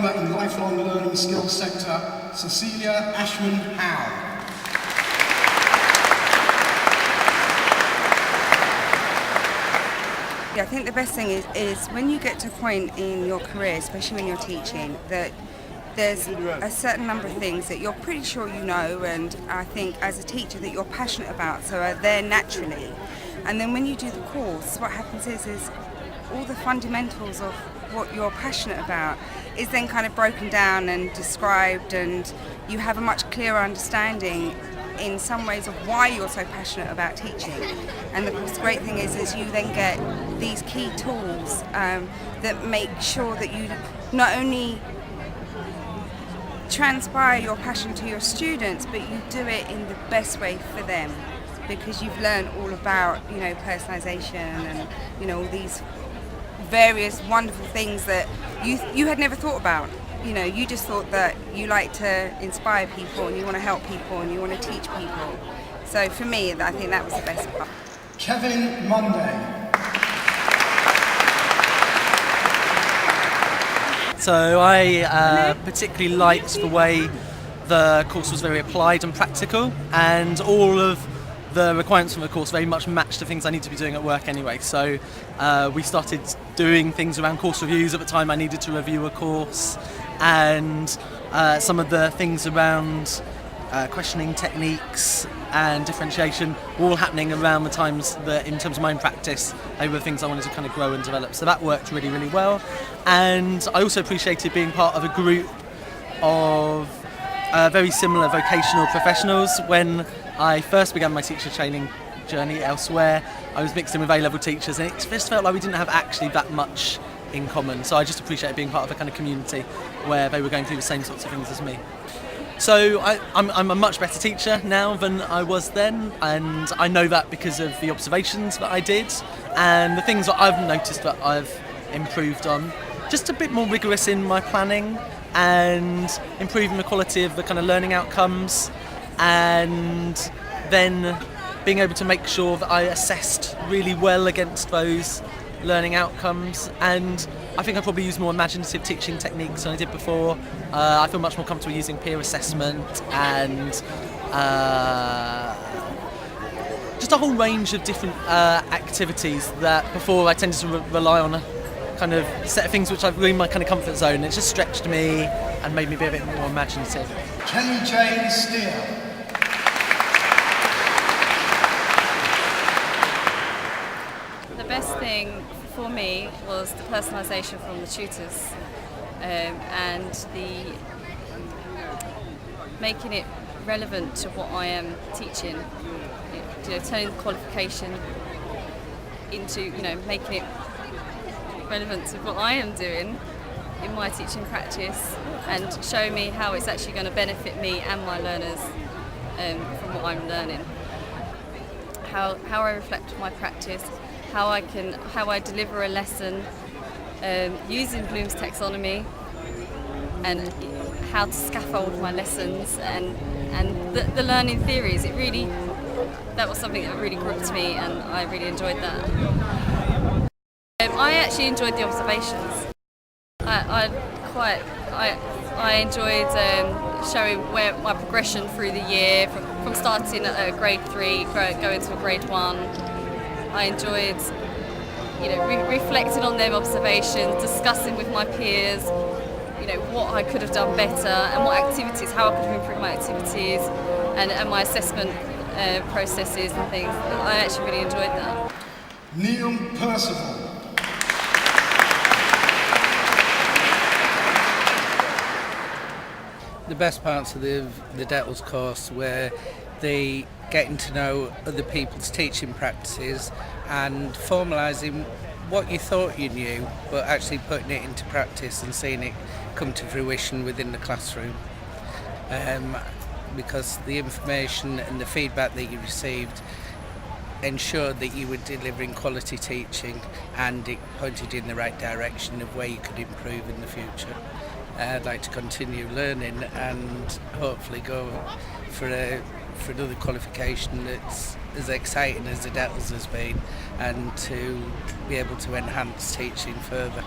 Diploma in Lifelong Learning Skills Sector, Cecilia Ashman-Howe. I think the best thing is when you get to a point in your career, especially when you're teaching, that there's a certain number of things that you're pretty sure you know, and I think as a teacher that you're passionate about, so are there naturally. And then when you do the course, what happens is all the fundamentals of what you're passionate about is then kind of broken down and described, and you have a much clearer understanding in some ways of why you're so passionate about teaching. And of course the great thing is you then get these key tools that make sure that you not only transpire your passion to your students, but you do it in the best way for them, because you've learned all about, you know, personalisation and, you know, all these various wonderful things that you had never thought about. You know, you just thought that you like to inspire people and you want to help people and you want to teach people. So for me, I think that was the best part. Kevin Monday. So I particularly liked the way the course was very applied and practical, and all of the requirements from the course very much matched the things I need to be doing at work anyway. So we started doing things around course reviews at the time I needed to review a course, and some of the things around questioning techniques and differentiation were all happening around the times that, in terms of my own practice, they were things I wanted to kind of grow and develop. So that worked really, really well. And I also appreciated being part of a group of very similar vocational professionals. When I first began my teacher training journey elsewhere, I was mixed in with A-level teachers, and it just felt like we didn't have actually that much in common. So I just appreciated being part of a kind of community where they were going through the same sorts of things as me. So I'm a much better teacher now than I was then, and I know that because of the observations that I did and the things that I've noticed that I've improved on. Just a bit more rigorous in my planning and improving the quality of the kind of learning outcomes, and then being able to make sure that I assessed really well against those learning outcomes. And I think I probably use more imaginative teaching techniques than I did before. I feel much more comfortable using peer assessment and just a whole range of different activities that before I tended to rely on a kind of set of things which I've really in my kind of comfort zone. It just stretched me and made me be a bit more imaginative. Kelly Jane Steele. The best thing for me was the personalisation from the tutors, and the making it relevant to what I am teaching. You know, turning the qualification into, you know, making it relevant to what I am doing in my teaching practice, and showing me how it's actually going to benefit me and my learners from what I'm learning. How I reflect my practice, how I deliver a lesson using Bloom's taxonomy, and how to scaffold my lessons, and the learning theories. That was something that really gripped me, and I really enjoyed that. I actually enjoyed the observations. I enjoyed showing where my progression through the year, from starting at a grade 3, going to a grade 1. I enjoyed, you know, reflecting on them observations, discussing with my peers, you know, what I could have done better and what activities, how I could have improved my activities, and my assessment processes and things. I actually really enjoyed that. Neil Percival. The best parts of the DTLLS course were the getting to know other people's teaching practices and formalising what you thought you knew, but actually putting it into practice and seeing it come to fruition within the classroom. Because the information and the feedback that you received ensured that you were delivering quality teaching, and it pointed in the right direction of where you could improve in the future. I'd like to continue learning and hopefully go for another qualification that's as exciting as the DTLLS has been, and to be able to enhance teaching further.